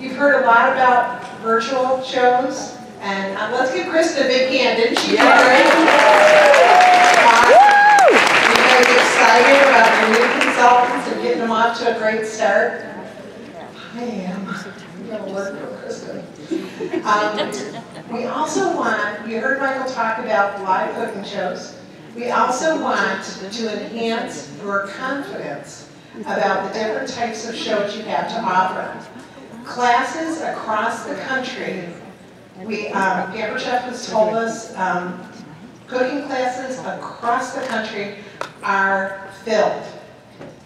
You've heard a lot about virtual shows, and let's give Kristen a big hand. Didn't she do great? You guys excited about your new consultants and getting them off to a great start? I am. I'm going to work for Kristen. We also want, you heard Michael talk about live cooking shows. We also want to enhance your confidence about the different types of shows you have to offer. Classes across the country. Pamper Chef has told us cooking classes across the country are filled.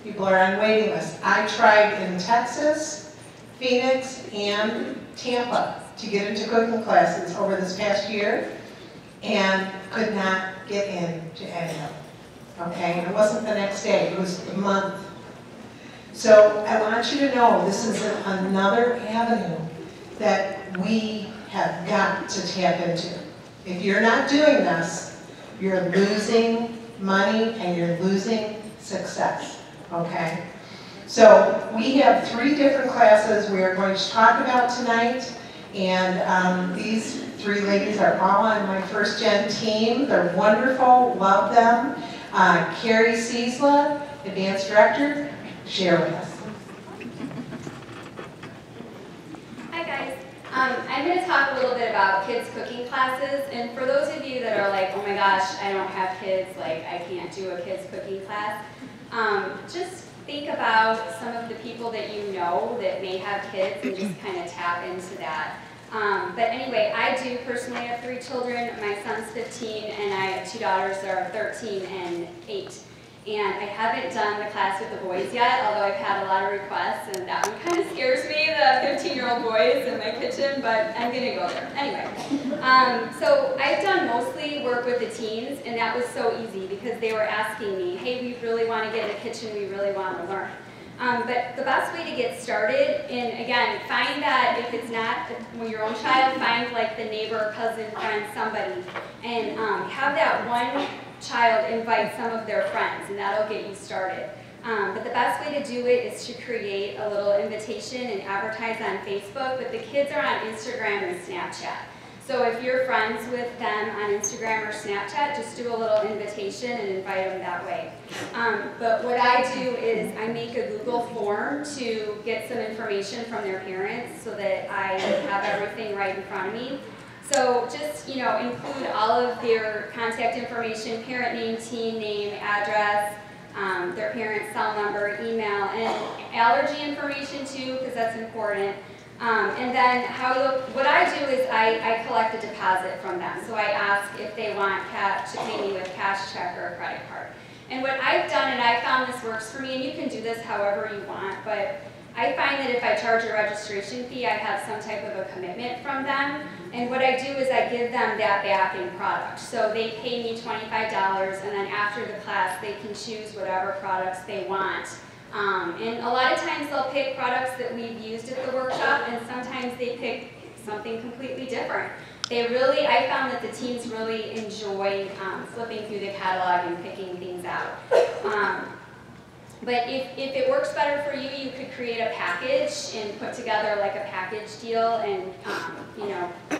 People are on waiting lists. I tried in Texas, Phoenix, and Tampa to get into cooking classes over this past year and could not get into any of them. Okay, and it wasn't the next day, it was a month. So I want you to know this is another avenue that we have got to tap into. If you're not doing this, you're losing money and you're losing success, okay? So we have 3 different classes we are going to talk about tonight, and these 3 ladies are all on my first gen team. They're wonderful, love them. Kerri, Ciesla, Advanced Director, share with us. Hi guys. I'm going to talk a little bit about kids cooking classes, and for those of you that are like, oh my gosh, I don't have kids, like I can't do a kids cooking class, just think about some of the people that you know that may have kids and just kind of tap into that. But anyway, I do personally have 3 children. My son's 15 and I have 2 daughters that are 13 and 8. And I haven't done the class with the boys yet, although I've had a lot of requests, and that one kind of scares me, the 15-year-old boys in my kitchen, but I'm going to go there. Anyway, so I've done mostly work with the teens, and that was so easy because they were asking me, hey, we really want to get in the kitchen, we really want to learn. But the best way to get started, and again, find that if it's not your own child, find like the neighbor, cousin, friend, somebody, and have that one child invite some of their friends, and that'll get you started. But the best way to do it is to create a little invitation and advertise on Facebook, but the kids are on Instagram and Snapchat. So if you're friends with them on Instagram or Snapchat, just do a little invitation and invite them that way. But what I do is I make a Google form to get some information from their parents so that I have everything right in front of me. So just, include all of their contact information, parent name, teen name, address, their parent's cell number, email, and allergy information too, because that's important. And then what I do is I collect a deposit from them. So I ask if they want to pay me with cash, check, or a credit card. And what I've done, and I found this works for me, and you can do this however you want, but I find that if I charge a registration fee, I have some type of a commitment from them. And what I do is I give them that back in product. So they pay me $25, and then after the class, they can choose whatever products they want. And a lot of times they'll pick products that we've used at the workshop, and sometimes they pick something completely different. I found that the teens really enjoy flipping through the catalog and picking things out. But if it works better for you, you could create a package and put together like a package deal and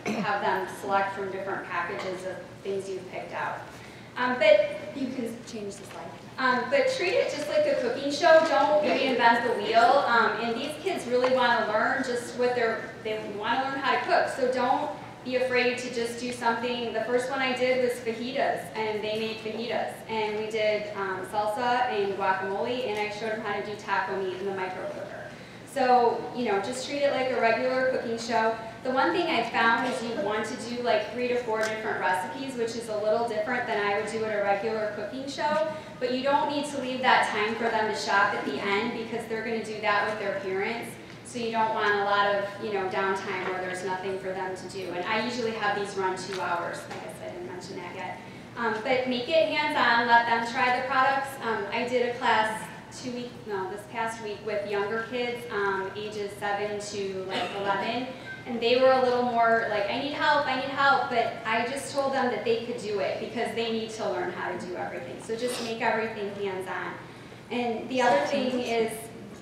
have them select from different packages of things you've picked out. But you can change the slide. But treat it just like a cooking show. Don't reinvent the wheel. And these kids really want to learn just what they want to learn how to cook. So don't be afraid to just do something. The first one I did was fajitas, and they made fajitas. And we did salsa and guacamole, and I showed them how to do taco meat in the micro cooker. So, just treat it like a regular cooking show. The one thing I found is you want to do like 3 to 4 different recipes, which is a little different than I would do at a regular cooking show. But you don't need to leave that time for them to shop at the end because they're going to do that with their parents. So you don't want a lot of downtime where there's nothing for them to do. And I usually have these run 2 hours. I guess I didn't mention that yet. But make it hands-on. Let them try the products. I did a class this past week with younger kids, ages 7 to like 11. And they were a little more like, I need help, but I just told them that they could do it because they need to learn how to do everything. So just make everything hands-on. And the other thing is,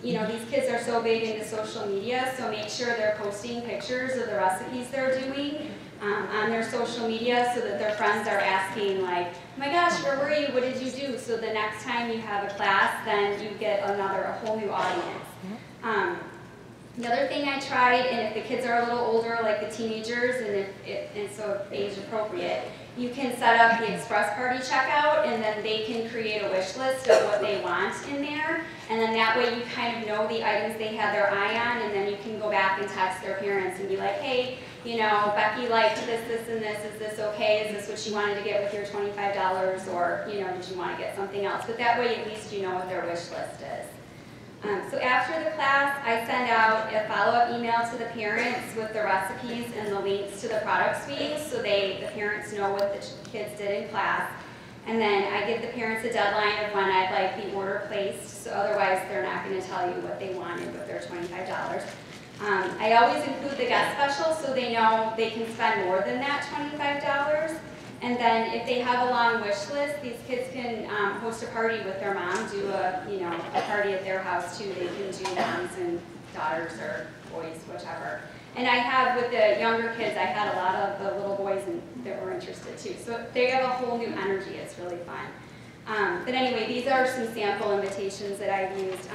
you know, these kids are so big into social media, so make sure they're posting pictures of the recipes they're doing on their social media so that their friends are asking like, oh my gosh, where were you? What did you do? So the next time you have a class, then you get a whole new audience. Another thing I tried, and if the kids are a little older, like the teenagers, and so age appropriate, you can set up the express party checkout, and then they can create a wish list of what they want in there, and then that way you kind of know the items they had their eye on, and then you can go back and text their parents and be like, hey, you know, Becky liked this, this, and this. Is this okay? Is this what she wanted to get with your $25? Or, you know, did you want to get something else? But that way at least you know what their wish list is. So after the class, I send out a follow-up email to the parents with the recipes and the links to the product suites so the parents know what the kids did in class. And then I give the parents a deadline of when I'd like the order placed, so otherwise they're not going to tell you what they wanted with their $25. I always include the guest special so they know they can spend more than that $25. And then if they have a long wish list, these kids can host a party with their mom, do a party at their house too. They can do moms and daughters or boys, whichever. And I have, with the younger kids, I had a lot of the little boys that were interested too. So they have a whole new energy. It's really fun. But anyway, these are some sample invitations that I've used.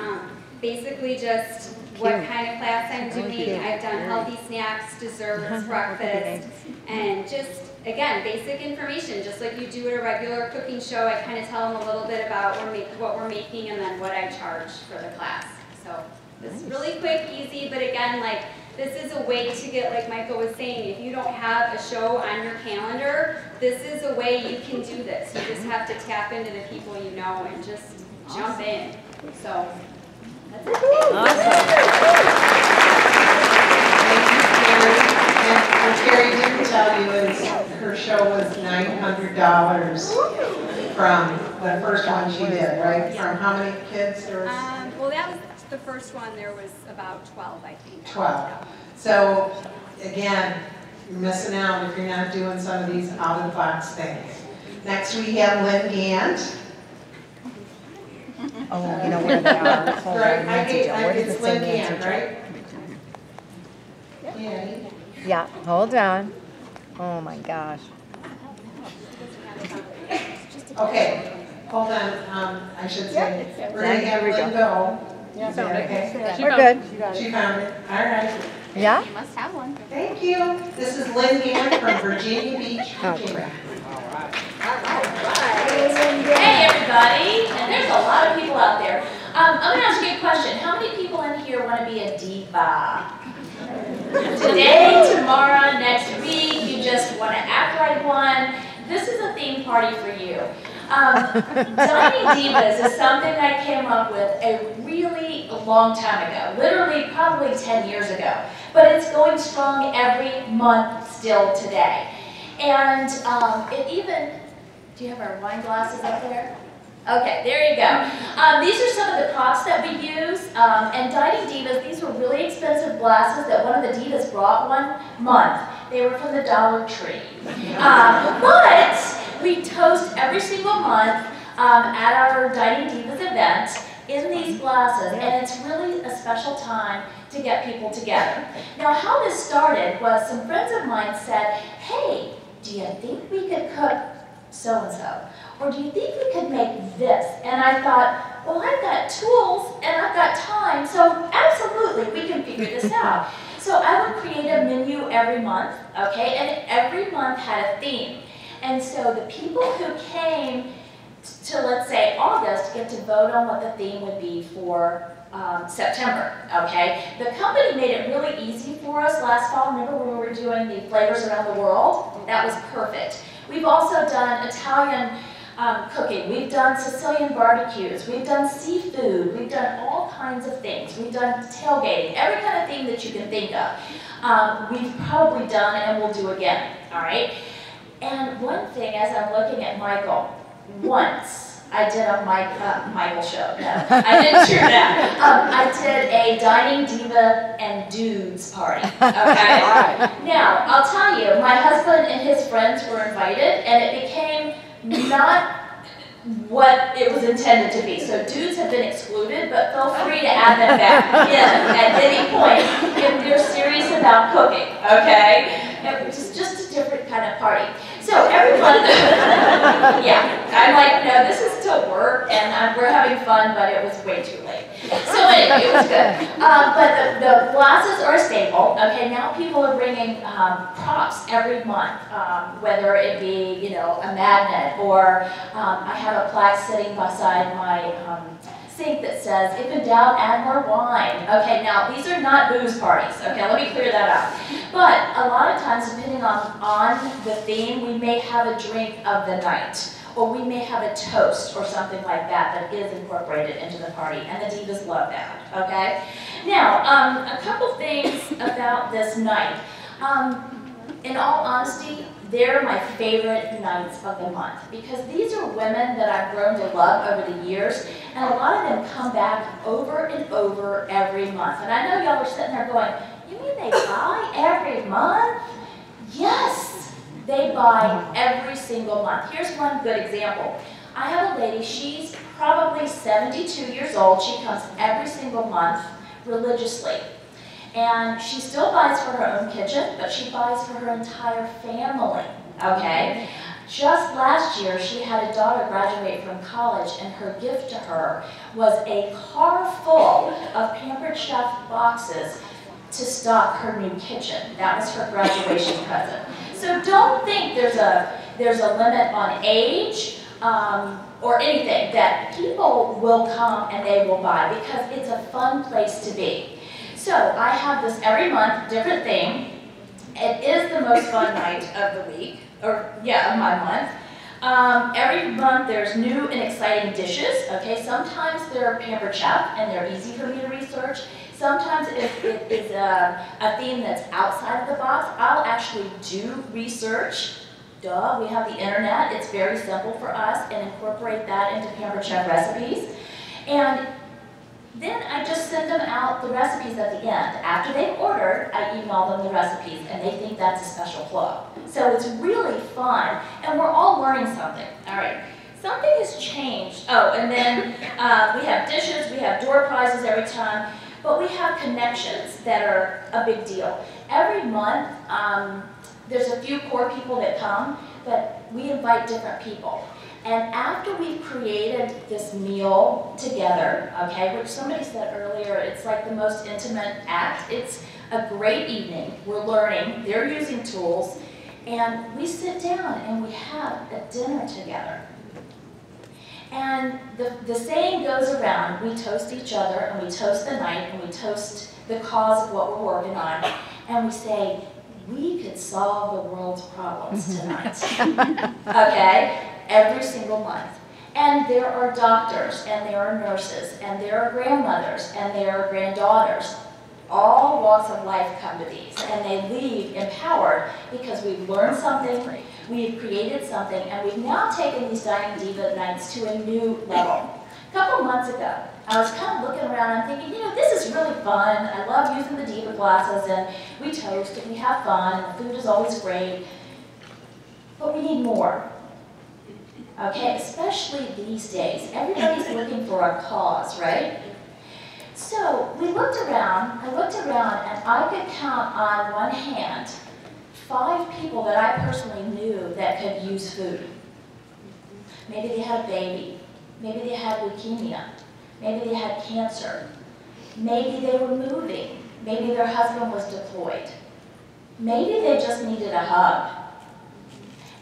Basically just what kind of class I'm doing. I've done healthy snacks, desserts, breakfast, and just, again, basic information, just like you do at a regular cooking show. I kind of tell them a little bit about what we're making and then what I charge for the class. So this is really quick, easy, but again, like, this is a way to get, like Michael was saying, if you don't have a show on your calendar, this is a way you can do this. You just have to tap into the people you know and just jump in. So that's it. And what Kerri didn't tell you is her show was $900 from the first one she did, right? From how many kids there was? Well, that was the first one. There was about 12, I think. 12. So again, you're missing out if you're not doing some of these out-of-the-box things. Next we have Lynne Gantt. Oh, you know where they are. Hold Right, on, it's Lynne Gantt, right? Yeah. Yeah, hold on. Oh my gosh. Okay, hold on. I should say we're going to have Lynne go. Yeah, okay. We're good. She found it. All right. Yeah? You must have one. Thank you. This is Lynne Gantt from Virginia Beach, Virginia. Hey everybody, and there's a lot of people out there. I'm going to ask you a question. How many people in here want to be a diva? Today, tomorrow, next week, you just want to act like one. This is a theme party for you. Dining Divas is something I came up with a really long time ago, literally probably 10 years ago. But it's going strong every month still today. And it even, do you have our wine glasses up there? Okay, there you go. These are some of the props that we use. And Dining Divas, these were really expensive glasses that one of the Divas brought one month. They were from the Dollar Tree. But we toast every single month at our Dining Divas event in these glasses, and it's really a special time to get people together. Now, how this started was some friends of mine said, hey, do you think we could cook so-and-so? Or do you think we could make this? And I thought, well, I've got tools and I've got time, so absolutely, we can figure this out. So I would create a menu every month, okay? And every month had a theme. And so the people who came to, let's say, August get to vote on what the theme would be for September, okay? The company made it really easy for us last fall. Remember when we were doing the flavors around the world? That was perfect. We've also done Italian cooking. We've done Sicilian barbecues. We've done seafood. We've done all kinds of things. We've done tailgating, every kind of thing that you can think of. We've probably done and will do again, all right? And one thing, as I'm looking at Michael, once I did a Michael show. No, I didn't share that. I did a Dining Diva and Dudes party, okay? Now, I'll tell you, my husband and his friends were invited, and it became what it was intended to be. So dudes have been excluded, but feel free to add them back in at any point if they're serious about cooking, okay? It's just a different kind of party. So everyone, yeah, I'm like, no, this is still work, and we're having fun, but it was way too late. So anyway, it was good. But the glasses are a staple. Okay, now people are bringing props every month, whether it be, you know, a magnet, or I have a plaque sitting beside my sink that says, if in doubt, add more wine. Okay, now these are not booze parties. Okay, let me clear that up. But a lot of times, depending on the theme, we may have a drink of the night, or we may have a toast or something like that that is incorporated into the party, and the Divas love that, okay? Now, a couple things about this night. In all honesty, they're my favorite nights of the month, because these are women that I've grown to love over the years, and a lot of them come back over and over every month. And I know y'all are sitting there going, you mean they buy every month? Yes, they buy every single month. Here's one good example. I have a lady, she's probably 72 years old. She comes every single month religiously. And she still buys for her own kitchen, but she buys for her entire family, okay? Just last year, she had a daughter graduate from college, and her gift to her was a car full of Pampered Chef boxes to stock her new kitchen. That was her graduation present. So don't think there's a limit on age or anything, that people will come and they will buy, because it's a fun place to be. So I have this every month, different theme. It is the most fun night of the week, or yeah, of my month. Every month there's new and exciting dishes, okay? Sometimes they're Pampered Chef and they're easy for me to research. Sometimes it is a theme that's outside of the box. I'll actually do research. Duh, we have the internet. It's very simple for us, and incorporate that into Pampered Chef recipes. And then I just send them out the recipes at the end. After they've ordered, I email them the recipes, and they think that's a special club. So it's really fun, and we're all learning something. All right, something has changed. Oh, and then we have dishes, we have door prizes every time, but we have connections that are a big deal. Every month, there's a few core people that come, but we invite different people. And after we've created this meal together, okay, which somebody said earlier, it's like the most intimate act. It's a great evening. We're learning. They're using tools. And we sit down and we have a dinner together. And the saying goes around, we toast each other, and we toast the night, and we toast the cause of what we're working on. And we say, we could solve the world's problems tonight. Okay? Every single month. And there are doctors, and there are nurses, and there are grandmothers, and there are granddaughters. All walks of life come to these, and they leave empowered because we've learned something, we've created something, and we've now taken these Dining Diva nights to a new level. A couple months ago, I was kind of looking around and thinking, you know, this is really fun. I love using the Diva glasses, and we toast, and we have fun, and the food is always great. But we need more. Okay, especially these days. Everybody's looking for a cause, right? So we looked around, and I could count on one hand 5 people that I personally knew that could use food. Maybe they had a baby. Maybe they had leukemia. Maybe they had cancer. Maybe they were moving. Maybe their husband was deployed. Maybe they just needed a hug.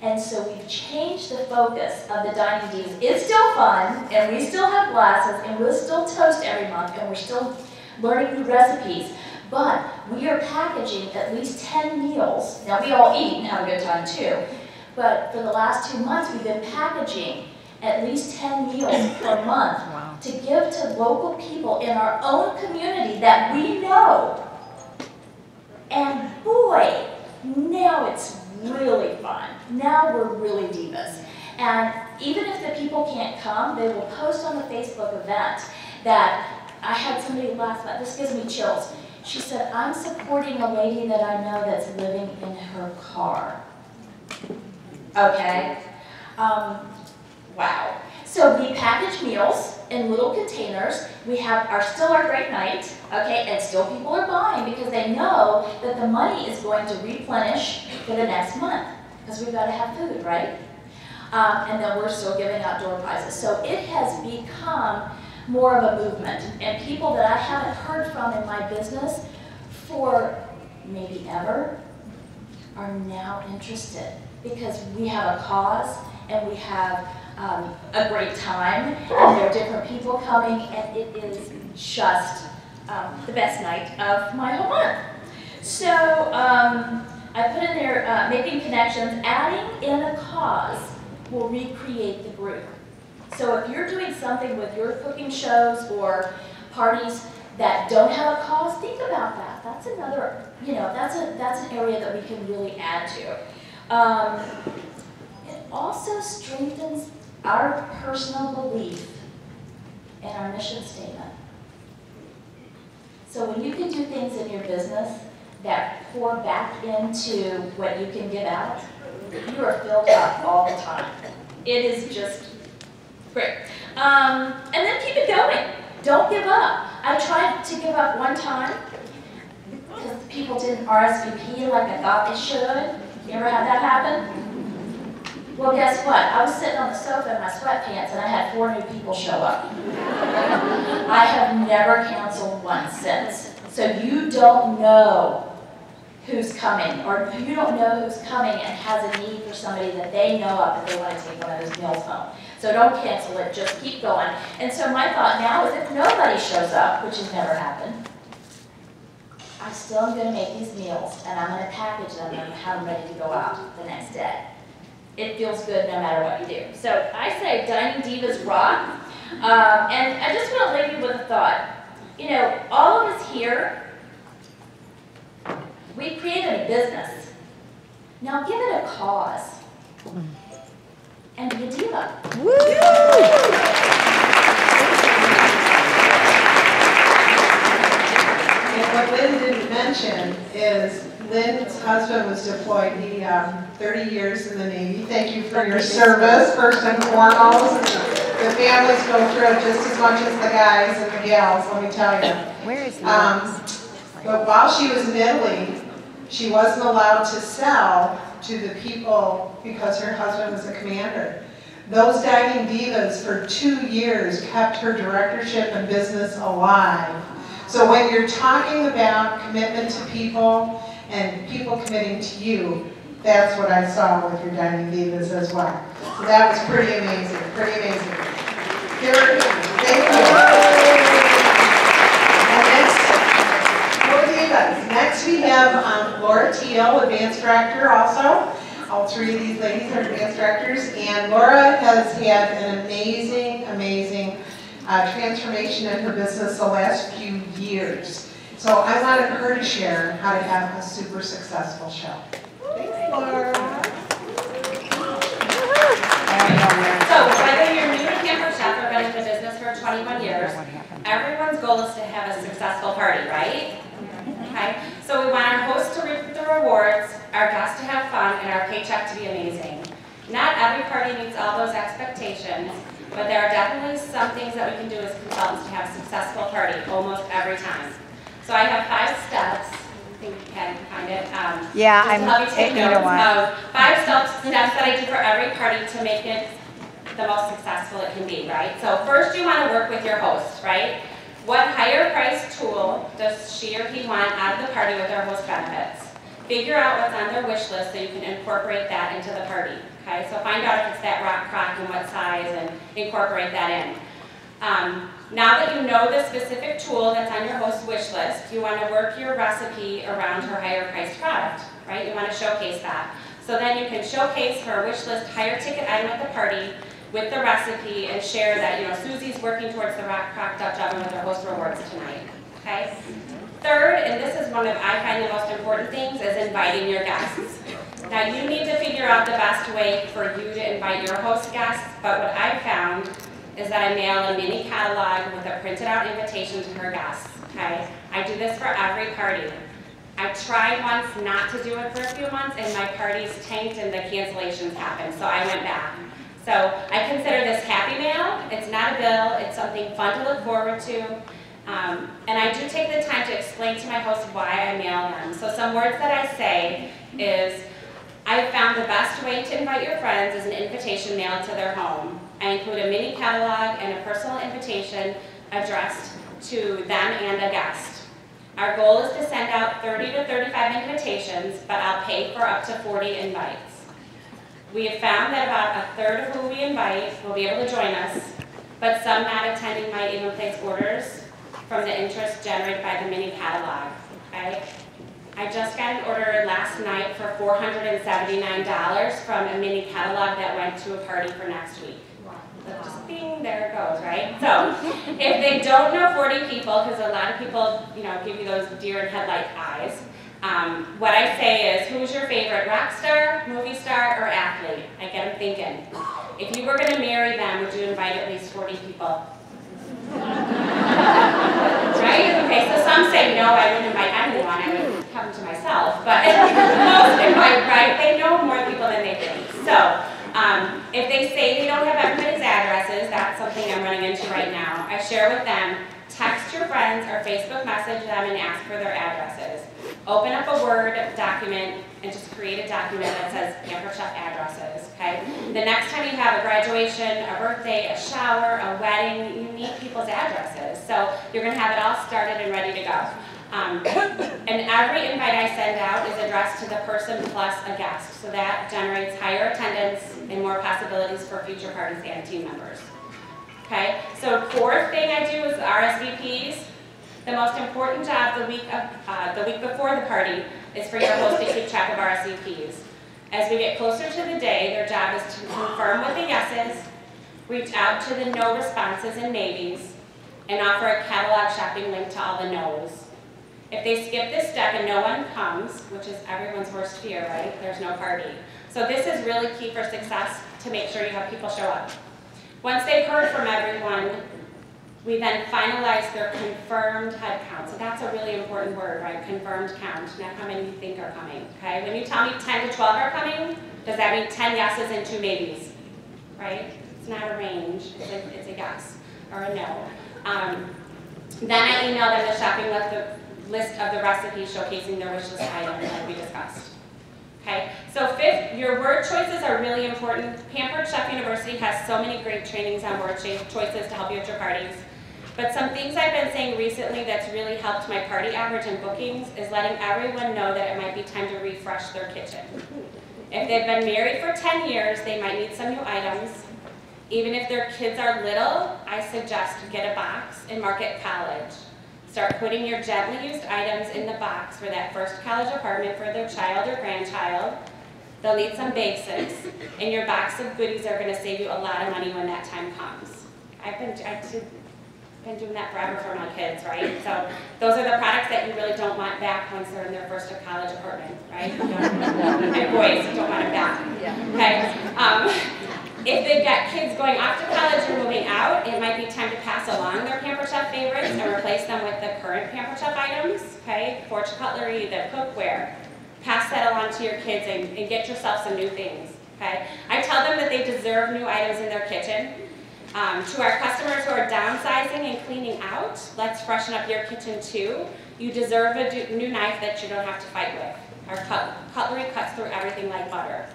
And so we've changed the focus of the Dining Divas. It's still fun, and we still have glasses, and we'll still toast every month, and we're still learning new recipes. But we are packaging at least 10 meals. Now, we all eat and have a good time, too. But for the last 2 months, we've been packaging at least 10 meals per month to give to local people in our own community that we know. And boy, now it's really fun. Now we're really divas. And even if the people can't come, they will post on the Facebook event that I had somebody last night, this gives me chills. She said, I'm supporting a lady that I know that's living in her car. Okay? Wow. So we package meals in little containers. We have still our great night, okay, and still people are buying because they know that the money is going to replenish for the next month because we've got to have food, right? And then we're still giving out door prizes. So it has become more of a movement, and people that I haven't heard from in my business for maybe ever are now interested because we have a cause and we have a great time, and there are different people coming, and it is just the best night of my whole month. So I put in there making connections, adding in a cause will recreate the group. So if you're doing something with your cooking shows or parties that don't have a cause, think about that. That's another, that's an area that we can really add to. It also strengthens our personal belief in our mission statement. So when you can do things in your business that pour back into what you can give out, you are filled up all the time. It is just great. And then keep it going. Don't give up. I tried to give up one time because people didn't RSVP like I thought they should. You ever had that happen? Well, guess what? I was sitting on the sofa in my sweatpants and I had 4 new people show up. I have never canceled one since. So you don't know who's coming, or you don't know who's coming and has a need for somebody that they know of if they want to take one of those meals home. So don't cancel it, just keep going. And so my thought now is if nobody shows up, which has never happened, I still am going to make these meals and I'm going to package them and have them ready to go out the next day. It feels good no matter what you do. So I say Dining Divas rock. And I just want to leave you with a thought. All of us here, we created a business. Now give it a cause. And be a diva. Woo! And what Lynne didn't mention is Lynne's husband was deployed. He 30 years in the Navy. Thank you for your service, first and foremost. The families go through it just as much as the guys and the gals, let me tell you. Where is But while she was in Italy, she wasn't allowed to sell to the people because her husband was a commander. Those Dining Divas for 2 years kept her directorship and business alive. So when you're talking about commitment to people and people committing to you, that's what I saw with your Dining Divas as well. So that was pretty amazing, pretty amazing. Kerri, thank you. And next we have Laura Teele, Advanced Director also. All 3 of these ladies are Advanced Directors, and Laura has had an amazing, amazing transformation in her business the last few years. So I wanted her to share how to have a super successful show. Thanks, Laura. So whether you're new to Camper Chef or been in the business for 21 years, everyone's goal is to have a successful party, right? Okay, so we want our hosts to reap the rewards, our guests to have fun, and our paycheck to be amazing. Not every party meets all those expectations, but there are definitely some things that we can do as consultants to have a successful party almost every time. So I have 5 steps. I think you can find it. Yeah, just to help you take notes of 5 steps that I do for every party to make it the most successful it can be, right? So first you want to work with your host, right? What higher price tool does she or he want out of the party with their host benefits? Figure out what's on their wish list so you can incorporate that into the party. Okay, so find out if it's that rock crock and what size and incorporate that in. Now that you know the specific tool that's on your host's wish list, you want to work your recipe around her higher priced product, right? You want to showcase that. So then you can showcase her wish list higher ticket item at the party with the recipe and share that, Susie's working towards the rock crock Dutch oven with her host rewards tonight, okay? Third, and this is one of, I find the most important things, is inviting your guests. Now you need to figure out the best way for you to invite your host guests, but what I've found is that I mail a mini catalog with a printed out invitation to her guests, okay? I do this for every party. I tried once not to do it for a few months and my parties tanked and the cancellations happened, so I went back. So I consider this happy mail. It's not a bill, it's something fun to look forward to. And I do take the time to explain to my hosts why I mail them. So some words that I say is, I found the best way to invite your friends is an invitation mailed to their home. I include a mini catalog and a personal invitation addressed to them and a guest. Our goal is to send out 30 to 35 invitations, but I'll pay for up to 40 invites. We have found that about a third of who we invite will be able to join us, but some not attending might even place orders from the interest generated by the mini catalog. Okay? I just got an order last night for $479 from a mini catalog that went to a party for next week. So just bing, there it goes, right? So if they don't know 40 people, because a lot of people, give you those deer in headlight eyes, what I say is, who's your favorite rock star, movie star, or athlete? I get them thinking. If you were going to marry them, would you invite at least 40 people? Right? Okay, so some say, no, I wouldn't invite anyone, I would have them to myself. But most invite, right? They know more people than they think. So if they say they don't have everybody's addresses, that's something I'm running into right now. I share with them, text your friends or Facebook message them and ask for their addresses. Open up a Word document and just create a document that says Pampered Chef addresses, okay? The next time you have a graduation, a birthday, a shower, a wedding, you need people's addresses. So you're gonna have it all started and ready to go. And every invite I send out is addressed to the person plus a guest. So that generates higher attendance and more possibilities for future parties and team members. Okay, so fourth thing I do is RSVPs. The most important job the week before the party is for your host to keep track of RSVPs. As we get closer to the day, their job is to confirm with the yeses, reach out to the no responses and maybes, and offer a catalog shopping link to all the no's. If they skip this step and no one comes, which is everyone's worst fear, right? There's no party. So this is really key for success to make sure you have people show up. Once they've heard from everyone, we then finalize their confirmed head count. So that's a really important word, right? Confirmed count, not how many you think are coming, okay? When you tell me 10 to 12 are coming, does that mean 10 yeses and 2 maybes, right? It's not a range, it's a yes or a no. Then I email them the shopping list of the recipes showcasing their wish list items like we discussed. Okay, so fifth, your word choices are really important. Pampered Chef University has so many great trainings on word choices to help you at your parties. But some things I've been saying recently that's really helped my party average and bookings is letting everyone know that it might be time to refresh their kitchen. If they've been married for 10 years, they might need some new items. Even if their kids are little, I suggest get a box and mark it college. Start putting your gently used items in the box for that first college apartment for their child or grandchild. They'll need some basics, and your box of goodies are going to save you a lot of money when that time comes. I've been doing that forever for my kids, right? So those are the products that you really don't want back once they're in their first college apartment, right? And boys, you don't want them back. Okay. If they've got kids going off to college or moving out, it might be time to pass along their Pampered Chef favorites and replace them with the current Pampered Chef items, okay? Fortune cutlery, the cookware. Pass that along to your kids and get yourself some new things, okay? I tell them that they deserve new items in their kitchen. To our customers who are downsizing and cleaning out, let's freshen up your kitchen too. You deserve a new knife that you don't have to fight with. Our cutlery cuts through everything like butter.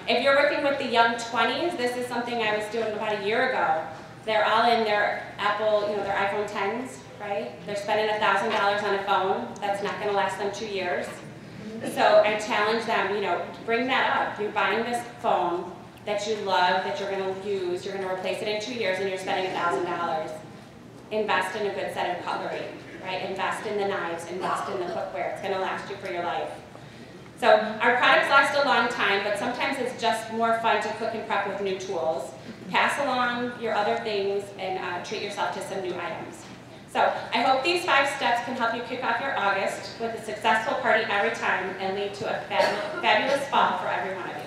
If you're working with the young 20s, this is something I was doing about a year ago. They're all in their Apple, their iPhone 10s, right? They're spending $1,000 on a phone. That's not going to last them 2 years. So I challenge them, bring that up. You're buying this phone that you love, that you're going to use, you're going to replace it in 2 years, and you're spending $1,000. Invest in a good set of cutlery, right? Invest in the knives, invest in the cookware. It's going to last you for your life. So our products last a long time, but sometimes it's just more fun to cook and prep with new tools. Pass along your other things and treat yourself to some new items. So I hope these 5 steps can help you kick off your August with a successful party every time and lead to a fabulous fall for every one of you.